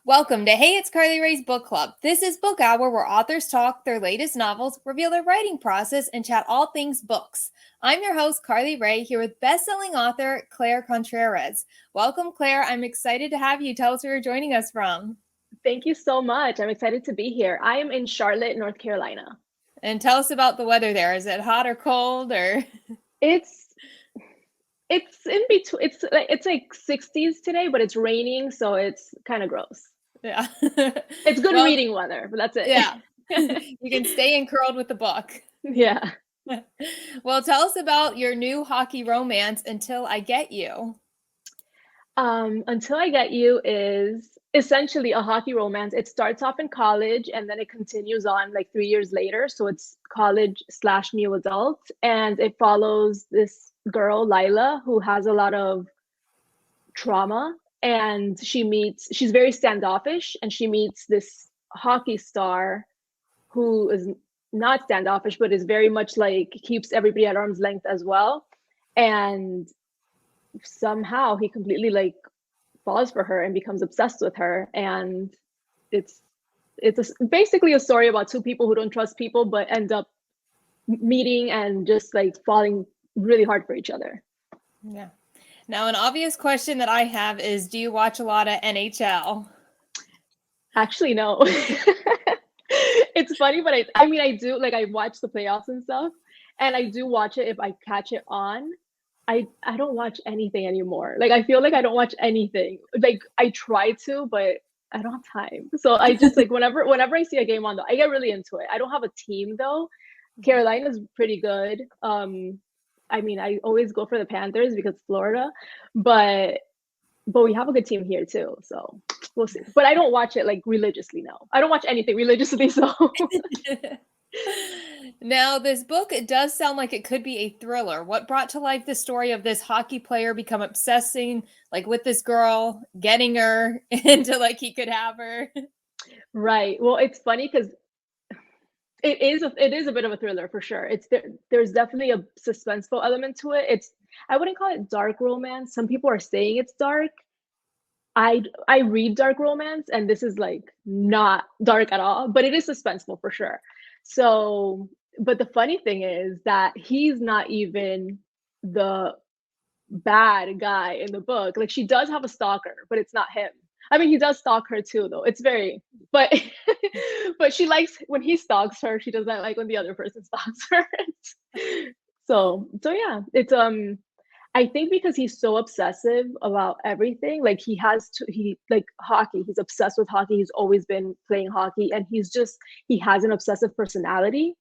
Welcome to Hey, It's Carly Rae's Book Club. This is Book Hour where authors talk their latest novels, reveal their writing process, and chat all things books. I'm your host, Carly Rae, here with best-selling author Claire Contreras. Welcome, Claire. I'm excited to have you. Tell us where you're joining us from. Thank you so much. I'm excited to be here. I am in Charlotte, North Carolina. And tell us about the weather there. Is it hot or cold or? It's it's in between. It's like 60s today, but it's raining, so it's kind of gross. Yeah. It's good Well, reading weather, but that's it. yeah. You can stay encurled with the book. Yeah. Well, tell us about your new hockey romance, Until I Get You. Until I Get You is essentially a hockey romance. It starts off in college and then it continues on like 3 years later. So it's college/new adult, and it follows this girl, Lila, who has a lot of trauma, and she's very standoffish, and she meets this hockey star who is not standoffish but is very much like keeps everybody at arm's length as well. And somehow he completely like falls for her and becomes obsessed with her, and basically a story about two people who don't trust people but end up meeting and just like falling really hard for each other. Yeah. Now, an obvious question that I have is, do you watch a lot of NHL? Actually, no. It's funny, but I mean, I do, like, I watch the playoffs and stuff, and I do watch it if I catch it on. I don't watch anything anymore. Like, I feel like I don't watch anything. Like, I try to, but I don't have time. So I just like whenever I see a game on, though, I get really into it. I don't have a team though. Carolina's pretty good. I mean, I always go for the Panthers because Florida, but we have a good team here too. So we'll see. But I don't watch it like religiously. No, I don't watch anything religiously. So Now, this book, it does sound like it could be a thriller. What brought to life the story of this hockey player become obsessing like with this girl, getting her into like he could have her? right. Well, it's funny because it is a bit of a thriller for sure. There's definitely a suspenseful element to it. I wouldn't call it dark romance. Some people are saying it's dark. I read dark romance, and this is like not dark at all, but it is suspenseful for sure. So, but the funny thing is that he's not even the bad guy in the book. Like, she does have a stalker, but it's not him. I mean, he does stalk her too, though. It's very, but but she likes when he stalks her. She does not like when the other person stalks her. So yeah, it's I think because he's so obsessive about everything, like he like hockey, he's obsessed with hockey. He's always been playing hockey, and he has an obsessive personality.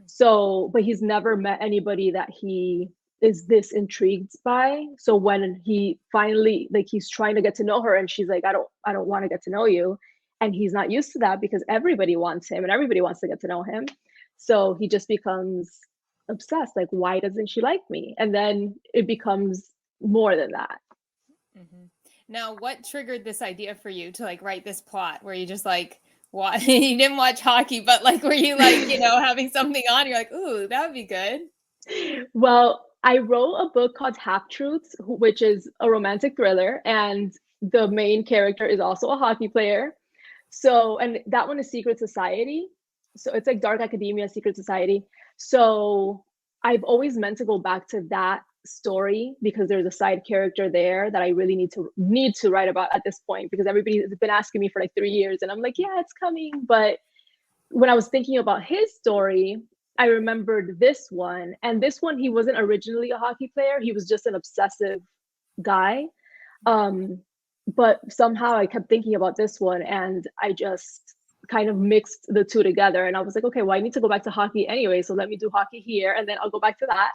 So, but he's never met anybody that he is this intrigued by. So when he finally, like, he's trying to get to know her and she's like, I don't want to get to know you. And he's not used to that because everybody wants him and everybody wants to get to know him. So he just becomes obsessed. Like, why doesn't she like me? And then it becomes more than that. Mm-hmm. Now, what triggered this idea for you to like write this plot where you just like, what you didn't watch hockey, but like, were you like, having something on, you're like, ooh, that would be good. Well, I wrote a book called Half Truths, which is a romantic thriller, and the main character is also a hockey player. So, and that one is Secret Society. So it's like dark academia, secret society. So I've always meant to go back to that story because there's a side character there that I really need to write about at this point, because everybody has been asking me for like 3 years, and I'm like, yeah, it's coming. But when I was thinking about his story, I remembered this one. And this one, he wasn't originally a hockey player. He was just an obsessive guy. But somehow I kept thinking about this one, and I just kind of mixed the two together. And I was like, okay, well, I need to go back to hockey anyway. So let me do hockey here, and then I'll go back to that.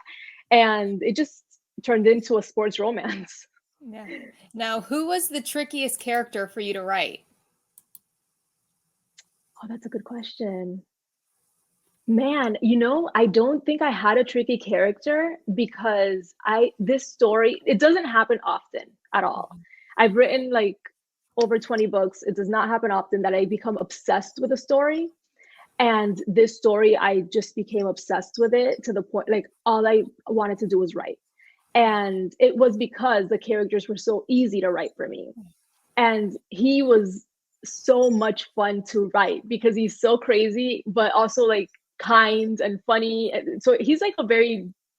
And it just turned into a sports romance. Yeah. Now, who was the trickiest character for you to write? Oh, that's a good question. Man, I don't think I had a tricky character because this story, it doesn't happen often at all. I've written like over 20 books. It does not happen often that I become obsessed with a story. And this story, I just became obsessed with it to the point, like, all I wanted to do was write. And it was because the characters were so easy to write for me. And he was so much fun to write because he's so crazy, but also like kind and funny. So he's like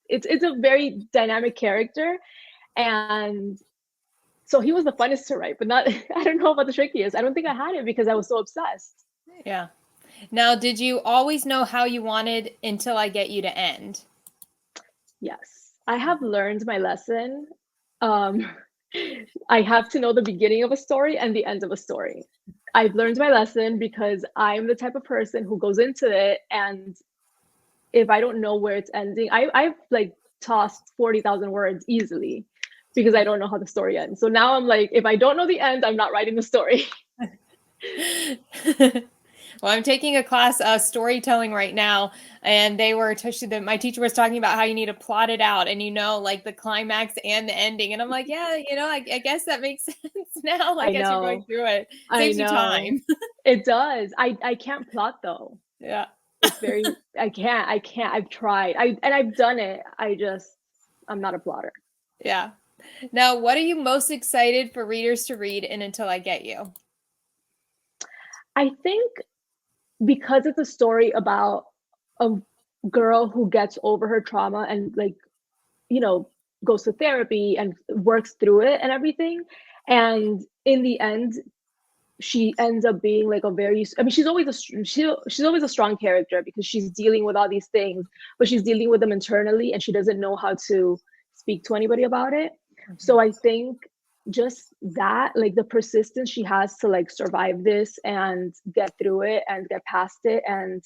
it's a very dynamic character. And so he was the funnest to write, but not, I don't know about the trickiest. I don't think I had it because I was so obsessed. Yeah. Now, did you always know how you wanted Until I Get You to end? Yes, I have learned my lesson. Um, I have to know the beginning of a story and the end of a story. I've learned my lesson because I'm the type of person who goes into it, and if I don't know where it's ending, I've like tossed 40,000 words easily because I don't know how the story ends. So now I'm like, if I don't know the end, I'm not writing the story. Well, I'm taking a class storytelling right now, and they were my teacher was talking about how you need to plot it out, and like the climax and the ending. And I'm like, yeah, I guess that makes sense now. I As you're going know. through it, I saves you know. time. It does. I can't plot though. Yeah. It's very, I can't. I've tried. I've done it. I'm not a plotter. Yeah. Now, what are you most excited for readers to read in Until I Get You? I think because it's a story about a girl who gets over her trauma and like, you know, goes to therapy and works through it and everything. And in the end, she ends up being like she's always she's always a strong character because she's dealing with all these things, but she's dealing with them internally and she doesn't know how to speak to anybody about it. So I think just that, like the persistence she has to like survive this and get through it and get past it and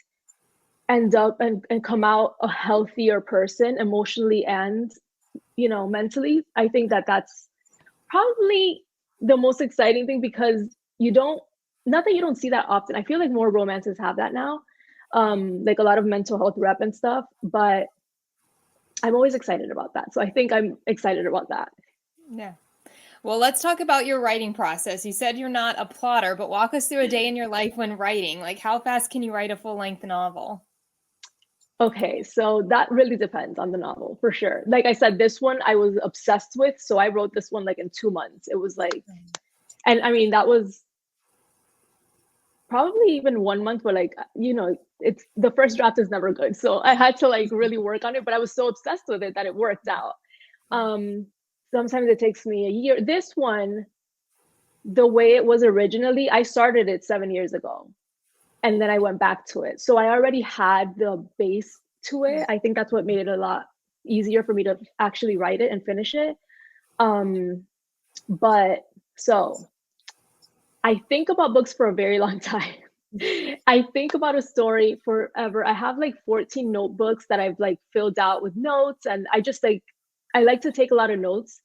end up and come out a healthier person emotionally and mentally. I think that that's probably the most exciting thing because you don't not that you don't see that often. I feel like more romances have that now, like a lot of mental health rep and stuff, but I'm always excited about that. So I think I'm excited about that. Yeah. Well, let's talk about your writing process. You said you're not a plotter, but walk us through a day in your life when writing. Like, how fast can you write a full-length novel? Okay, so that really depends on the novel for sure. Like I said, this one I was obsessed with, so I wrote this one like in 2 months. It was like, and I mean that was probably even 1 month, but like it's the first draft is never good, so I had to like really work on it. But I was so obsessed with it that it worked out. Sometimes it takes me a year. This one, the way it was originally, I started it 7 years ago and then I went back to it. So I already had the base to it. I think that's what made it a lot easier for me to actually write it and finish it. But so I think about books for a very long time. I think about a story forever. I have like 14 notebooks that I've like filled out with notes, and I like to take a lot of notes,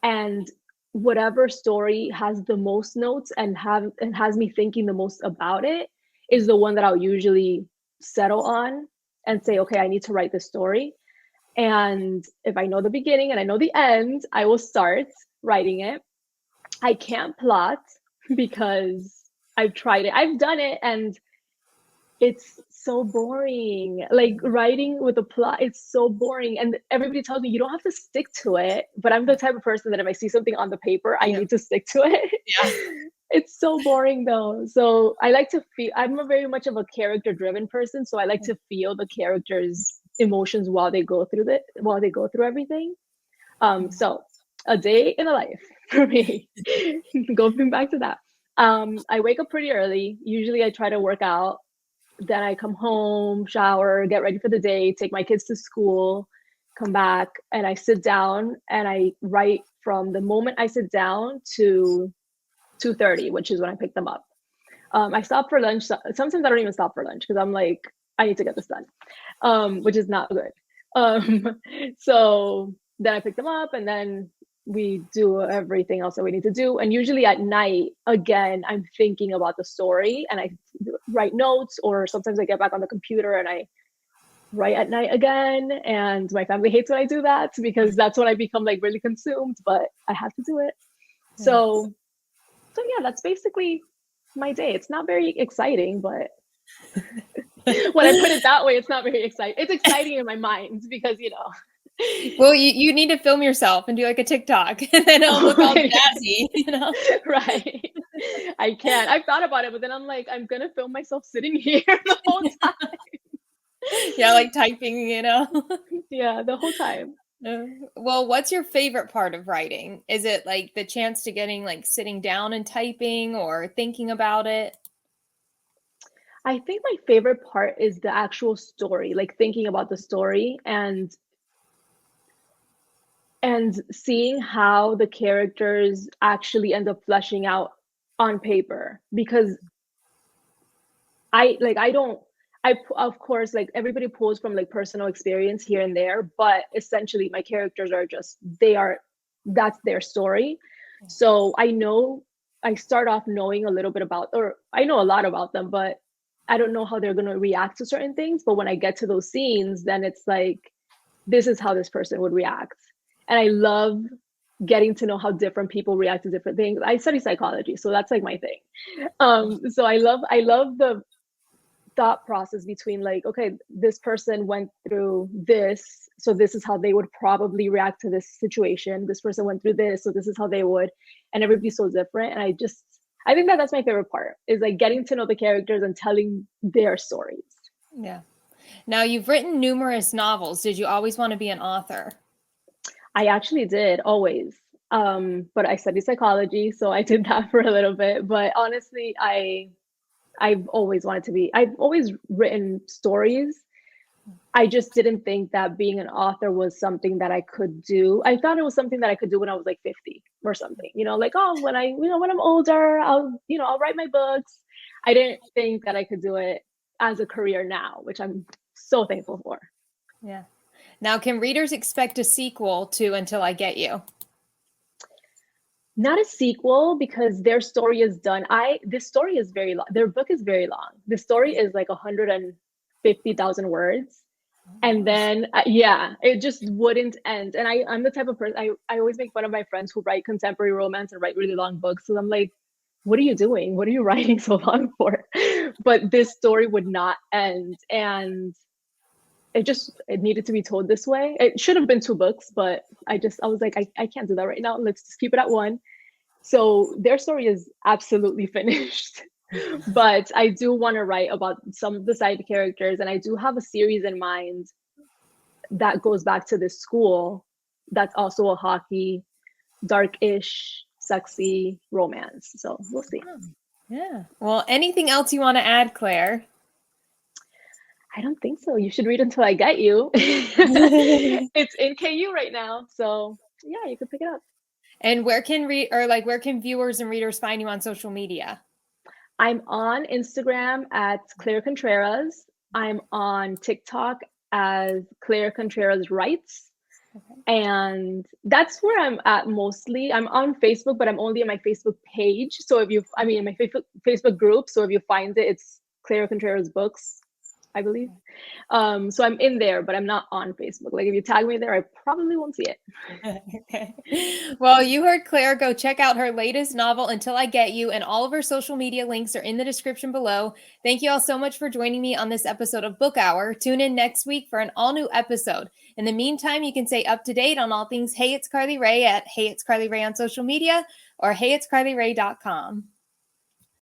and whatever story has the most notes and has me thinking the most about it is the one that I'll usually settle on and say, okay, I need to write this story. And if I know the beginning and I know the end, I will start writing it. I can't plot because I've tried it. I've done it and it's so boring. Like writing with a plot, it's so boring. And everybody tells me you don't have to stick to it. But I'm the type of person that if I see something on the paper, I need to stick to it. Yeah. It's so boring though. So I like to feel, I'm a very much of a character driven person. So I like to feel the characters' emotions while they go through everything. So a day in a life for me, going back to that. I wake up pretty early. Usually I try to work out. Then I come home, shower, get ready for the day, take my kids to school, come back, and I sit down and I write from the moment I sit down to 2:30, which is when I pick them up. I stop for lunch. Sometimes I don't even stop for lunch because I'm like, I need to get this done, which is not good. So then I pick them up and then we do everything else that we need to do. And usually at night, again, I'm thinking about the story and I write notes, or sometimes I get back on the computer and I write at night again. And my family hates when I do that because that's when I become like really consumed, but I have to do it. So yeah, that's basically my day. It's not very exciting, but when I put it that way, it's not very exciting. It's exciting in my mind because, Well, you need to film yourself and do like a TikTok and then it'll look all jazzy, you know? Right. I can't. I've thought about it, but then I'm like, I'm gonna film myself sitting here the whole time. Yeah, like typing, you know? Yeah, the whole time. Uh, well, what's your favorite part of writing? Is it like the chance to getting like sitting down and typing or thinking about it? I think my favorite part is the actual story, like thinking about the story and seeing how the characters actually end up fleshing out on paper. Because I don't of course, like everybody pulls from like personal experience here and there, but essentially my characters are just that's their story. So I start off knowing a little bit about, or I know a lot about them, but I don't know how they're going to react to certain things. But when I get to those scenes, then it's like, this is how this person would react. And I love getting to know how different people react to different things. I study psychology, so that's like my thing. So I love the thought process between like, okay, this person went through this, so this is how they would probably react to this situation. This person went through this, so this is how they would, and everybody's so different. And I think that's my favorite part, is like getting to know the characters and telling their stories. Yeah. Now, you've written numerous novels. Did you always want to be an author? I actually did, always. But I studied psychology, so I did that for a little bit. But honestly, I've always wanted to be. I've always written stories. I just didn't think that being an author was something that I could do. I thought it was something that I could do when I was like 50 or something. Like, oh, when I'm older, I'll write my books. I didn't think that I could do it as a career now, which I'm so thankful for. Yeah. Now, can readers expect a sequel to Until I Get You? Not a sequel, because their story is done. This story is very long. Their book is very long. The story is like 150,000 words. And then, yeah, it just wouldn't end. And I'm the type of person, I always make fun of my friends who write contemporary romance and write really long books. So I'm like, what are you doing? What are you writing so long for? But this story would not end. And it needed to be told this way. It should have been 2 books, but I was like, I can't do that right now. Let's just keep it at 1. So their story is absolutely finished. But I do want to write about some of the side characters, and I do have a series in mind that goes back to this school that's also a hockey, dark-ish, sexy romance. So we'll see. Yeah. Well, anything else you want to add, Claire? I don't think so. You should read Until I Get You. It's in KU right now. So yeah, you can pick it up. And where can viewers and readers find you on social media? I'm on Instagram at Claire Contreras. I'm on TikTok as Claire Contreras Writes. Okay. And that's where I'm at mostly. I'm on Facebook, but I'm only on my Facebook page. So in my Facebook group. So if you find it, it's Claire Contreras Books, I believe. So I'm in there, but I'm not on Facebook. Like if you tag me there, I probably won't see it. Okay. Well, you heard Claire. Go check out her latest novel, Until I Get You, and all of her social media links are in the description below. Thank you all so much for joining me on this episode of Book Hour. Tune in next week for an all-new episode. In the meantime, you can stay up to date on all things Hey It's Carly Rae at HeyitsCarlyRae on social media or HeyitsCarlyRae.com.